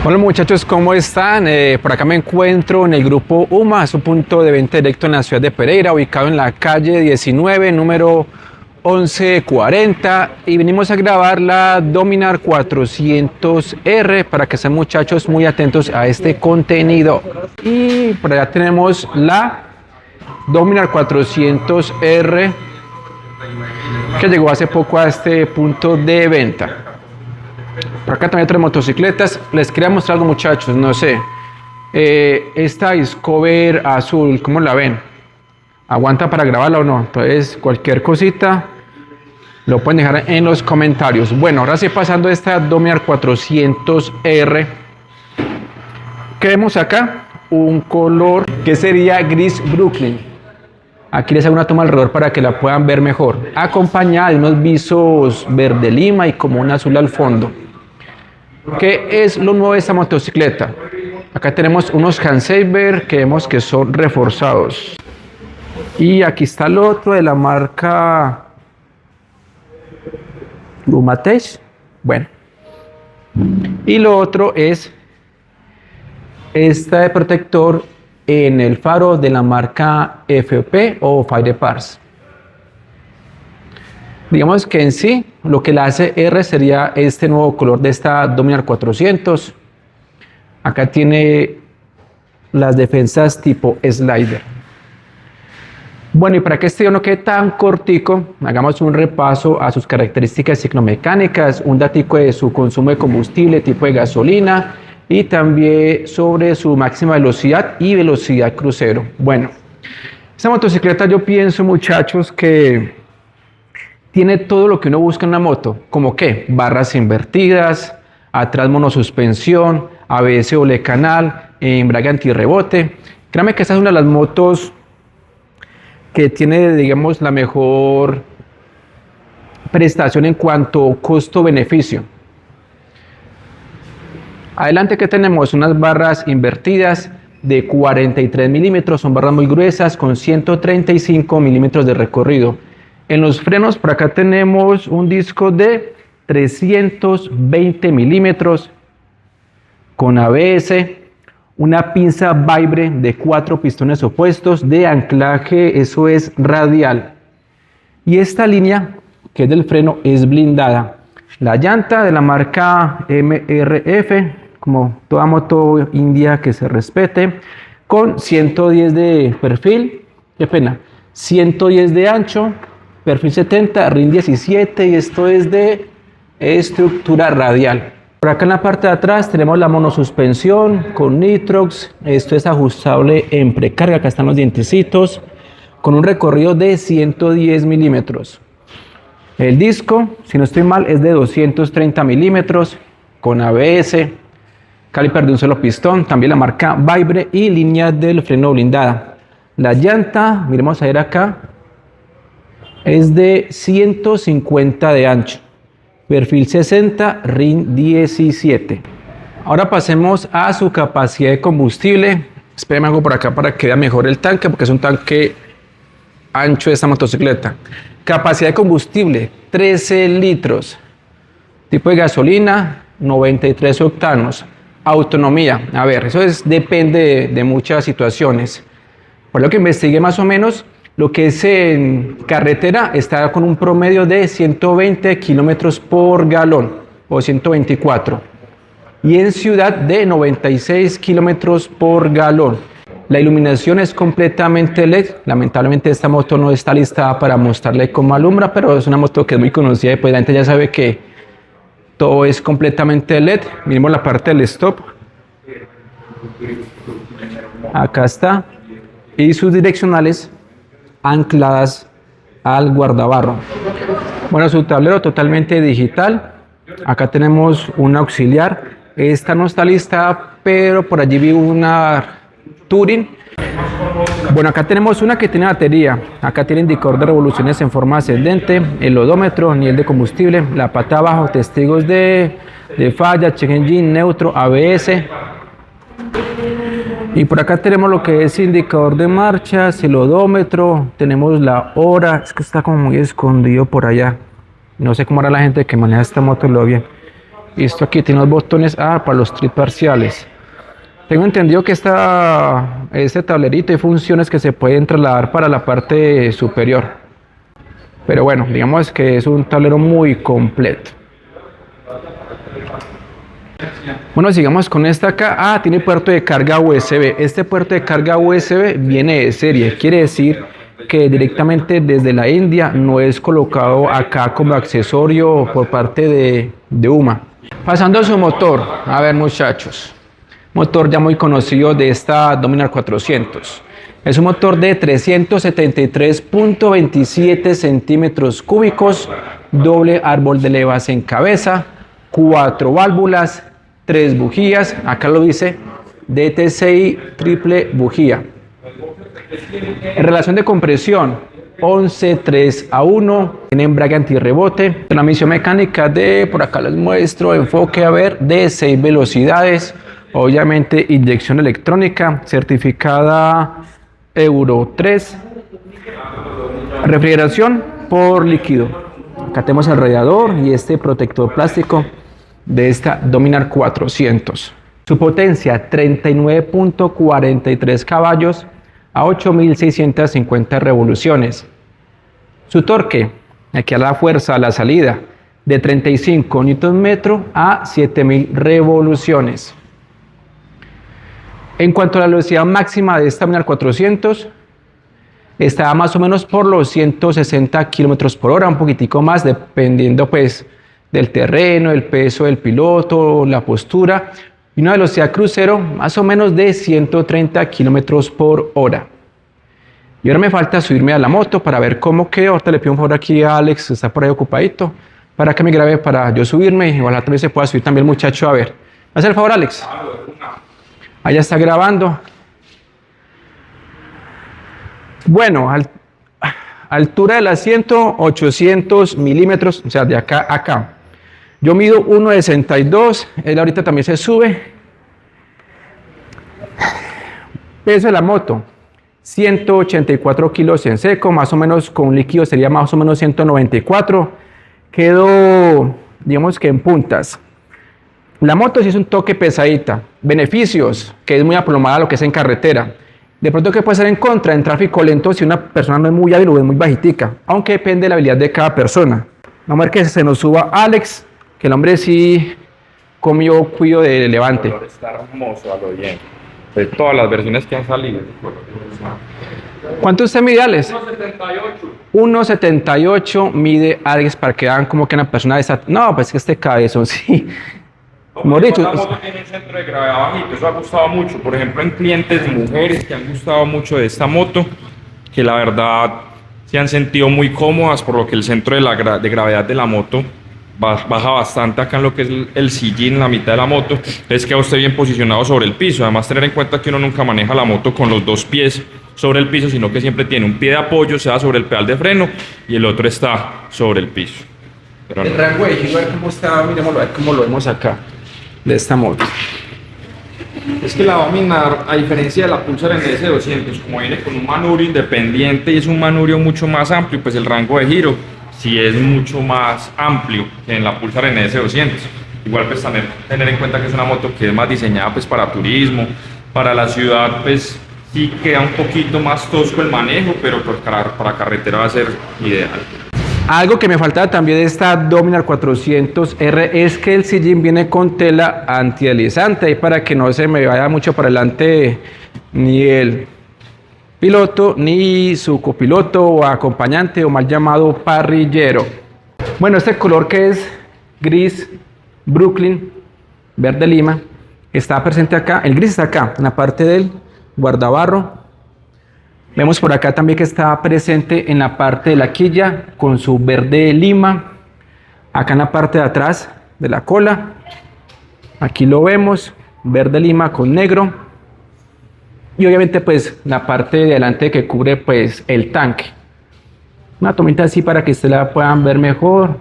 Hola muchachos, ¿cómo están? Por acá me encuentro en el grupo UMA, es un punto de venta directo en la ciudad de Pereira, ubicado en la calle 19, número 1140, y venimos a grabar la Dominar 400R para que sean muchachos muy atentos a este contenido. Y por allá tenemos la Dominar 400R que llegó hace poco a este punto de venta. Por acá también hay otras motocicletas. Les quería mostrar algo, muchachos, no sé. Esta Discover azul, ¿cómo la ven? ¿Aguanta para grabarla o no? Entonces, cualquier cosita lo pueden dejar en los comentarios. Bueno, ahora sí, pasando a esta Dominar 400R. ¿Qué vemos acá? Un color que sería gris Brooklyn. Aquí les hago una toma alrededor para que la puedan ver mejor. Acompañada de unos visos verde lima y como un azul al fondo. ¿Qué es lo nuevo de esta motocicleta? Acá tenemos unos handsaver que vemos que son reforzados. Y aquí está el otro de la marca Lumatech. Bueno. Y lo otro es esta de protector en el faro de la marca FOP o Fire Parts. Digamos que en sí lo que la hace R sería este nuevo color de esta Dominar 400. Acá tiene las defensas tipo slider. Bueno, y para que este video no quede tan cortico, hagamos un repaso a sus características ciclomecánicas, un datico de su consumo de combustible, tipo de gasolina y también sobre su máxima velocidad y velocidad crucero. Bueno, esta motocicleta yo pienso, muchachos, que tiene todo lo que uno busca en una moto, como que barras invertidas, atrás monosuspensión, ABS doble canal, embrague antirrebote. Créanme que esta es una de las motos que tiene, digamos, la mejor prestación en cuanto a costo-beneficio. Adelante que tenemos unas barras invertidas de 43 milímetros, son barras muy gruesas con 135 milímetros de recorrido. En los frenos, por acá tenemos un disco de 320 milímetros con ABS, una pinza Vibra de 4 pistones opuestos de anclaje, eso es radial. Y esta línea, que es del freno, es blindada. La llanta de la marca MRF, como toda moto india que se respete, con 110 de perfil, 110 de ancho, perfil 70, RIN 17, y esto es de estructura radial. Por acá en la parte de atrás tenemos la monosuspensión con nitrox, esto es ajustable en precarga, acá están los dientecitos, con un recorrido de 110 milímetros. El disco, si no estoy mal, es de 230 milímetros, con ABS, caliper de un solo pistón, también la marca Vibra y línea del freno blindada. La llanta, miremos a ver acá, es de 150 de ancho, perfil 60, RIN 17. Ahora pasemos a su capacidad de combustible. Espérenme algo por acá para que vea mejor el tanque, porque es un tanque ancho de esta motocicleta. Capacidad de combustible, 13 litros. Tipo de gasolina, 93 octanos. Autonomía, a ver, eso depende de muchas situaciones. Por lo que investigué más o menos, lo que es en carretera está con un promedio de 120 kilómetros por galón o 124. Y en ciudad de 96 kilómetros por galón. La iluminación es completamente LED. Lamentablemente esta moto no está listada para mostrarle cómo alumbra, pero es una moto que es muy conocida y pues la gente ya sabe que todo es completamente LED. Miremos la parte del stop. Acá está. Y sus direccionales ancladas al guardabarro. Bueno, su tablero totalmente digital. Acá tenemos un auxiliar. Esta no está lista, pero por allí vi una Touring. Bueno, acá tenemos una que tiene batería. Acá tiene indicador de revoluciones en forma ascendente, el odómetro, nivel de combustible, la pata abajo, testigos de falla, check engine, neutro, ABS. Y por acá tenemos lo que es indicador de marchas, el odómetro, tenemos la hora, es que está como muy escondido por allá. No sé cómo hará la gente que maneja esta moto, lo bien. Y esto aquí tiene los botones para los triparciales. Tengo entendido que este tablerito hay funciones que se pueden trasladar para la parte superior. Pero bueno, digamos que es un tablero muy completo. Bueno, sigamos con esta acá. Tiene puerto de carga USB. Este puerto de carga USB viene de serie. Quiere decir que directamente desde la India, no es colocado acá como accesorio por parte de UMA. Pasando a su motor. A ver, muchachos. Motor ya muy conocido de esta Dominar 400. Es un motor de 373.27 centímetros cúbicos, doble árbol de levas en cabeza, 4 válvulas, 3 bujías, acá lo dice, DTCI triple bujía. En relación de compresión, 11:3:1, tiene embrague antirrebote, transmisión mecánica por acá les muestro, enfoque a ver, de 6 velocidades, obviamente inyección electrónica, certificada Euro 3, refrigeración por líquido. Acá tenemos el radiador y este protector plástico de esta Dominar 400. Su potencia 39.43 caballos a 8.650 revoluciones. Su torque, aquí a la fuerza a la salida, de 35 Nm a 7.000 revoluciones. En cuanto a la velocidad máxima de esta Dominar 400, está más o menos por los 160 km por hora, un poquitico más, dependiendo pues del terreno, el peso del piloto, la postura, y una velocidad crucero más o menos de 130 km por hora. Y ahora me falta subirme a la moto para ver cómo quedó. Ahorita le pido un favor aquí a Alex, que está por ahí ocupadito, para que me grabe para yo subirme, y ojalá también se pueda subir también el muchacho a ver. ¿Me hace el favor, Alex? Allá está grabando. Bueno, altura del asiento 800 milímetros, o sea, de acá a acá. Yo mido 1,62, él ahorita también se sube. Peso de la moto, 184 kilos en seco, más o menos con líquido sería más o menos 194. Quedo, digamos que en puntas. La moto sí es un toque pesadita. Beneficios, que es muy aplomada lo que es en carretera. De pronto, que puede ser en contra en tráfico lento si una persona no es muy hábil o es muy bajitica, aunque depende de la habilidad de cada persona. Vamos a ver que se nos suba Alex, que el hombre sí comió cuido de levante. El color está hermoso a lo bien. De todas las versiones que han salido. ¿Cuánto usted mide, Alex? 1,78. 1,78 mide Alex, para que vean como que una persona de esa... No, pues que este cabezón sí. Como dicho, la moto tiene un centro de gravedad bajito, eso ha gustado mucho. Por ejemplo, en clientes mujeres que han gustado mucho de esta moto, que la verdad se han sentido muy cómodas, por lo que el centro de gravedad de la moto baja bastante acá en lo que es el sillín, en la mitad de la moto. Es que queda usted bien posicionado sobre el piso. Además, tener en cuenta que uno nunca maneja la moto con los dos pies sobre el piso, sino que siempre tiene un pie de apoyo, sea sobre el pedal de freno, y el otro está sobre el piso. Pero el rango de giro, a ver cómo está, miremoslo, a ver cómo lo vemos acá, de esta moto. Es que la Dominar, a diferencia de la Pulsar NS200, como viene con un manubrio independiente y es un manubrio mucho más amplio, pues el rango de giro sí es mucho más amplio que en la Pulsar NS200. Igual pues tener en cuenta que es una moto que es más diseñada pues para turismo, para la ciudad pues sí queda un poquito más tosco el manejo, pero pues para carretera va a ser ideal. Algo que me faltaba también de esta Dominar 400R es que el sillín viene con tela antideslizante, y para que no se me vaya mucho para adelante ni el piloto ni su copiloto o acompañante, o mal llamado parrillero. Bueno, este color que es gris Brooklyn, verde lima, está presente acá. El gris está acá en la parte del guardabarro. Vemos por acá también que está presente en la parte de la quilla con su verde lima. Acá en la parte de atrás de la cola, aquí lo vemos, verde lima con negro. Y obviamente pues la parte de adelante que cubre pues el tanque. Una tomita así para que ustedes la puedan ver mejor.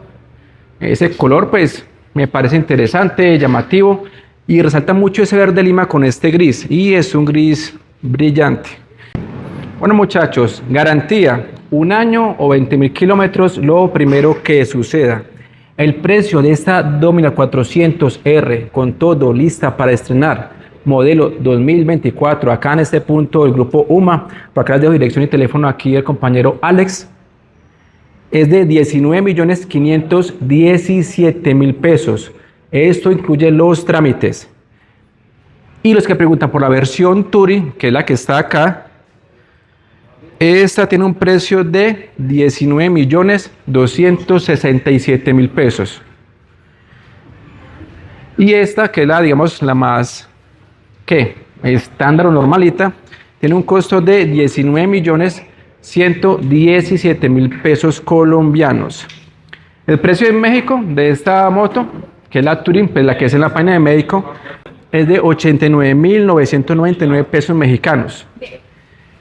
Ese color pues me parece interesante, llamativo, y resalta mucho ese verde lima con este gris, y es un gris brillante. Bueno, muchachos, garantía 1 año o 20.000 kilómetros, lo primero que suceda. El precio de esta Dominar 400R con todo lista para estrenar, modelo 2024, acá en este punto del grupo UMA, por acá les dejo dirección y teléfono aquí el compañero Alex, es de 19.517.000 pesos. Esto incluye los trámites. Y los que preguntan por la versión Touring, que es la que está acá, esta tiene un precio de 19.267.000 pesos. Y esta, que es la, digamos, la más, ¿qué? Estándar o normalita, tiene un costo de 19.117.000 pesos colombianos. El precio en México de esta moto, que es la Touring, pues la que es en la página de México, es de 89.999 pesos mexicanos.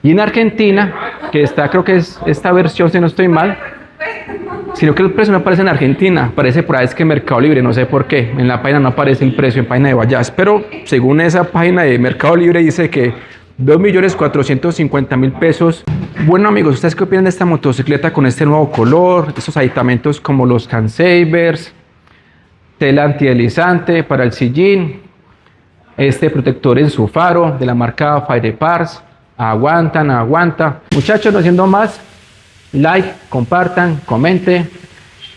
Y en Argentina, que está, creo que es esta versión, si no estoy mal, sino que el precio no aparece en Argentina, aparece por ahí es que Mercado Libre, no sé por qué, en la página no aparece el precio, en página de Bajaj, pero según esa página de Mercado Libre dice que 2.450.000 pesos. Bueno amigos, ¿ustedes qué opinan de esta motocicleta con este nuevo color? Estos aditamentos como los cansavers, tela antideslizante para el sillín, este protector en su faro de la marca Fire Parts. Aguanta. Muchachos, no siendo más, like, compartan, comenten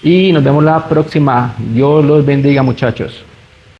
y nos vemos la próxima. Dios los bendiga, muchachos.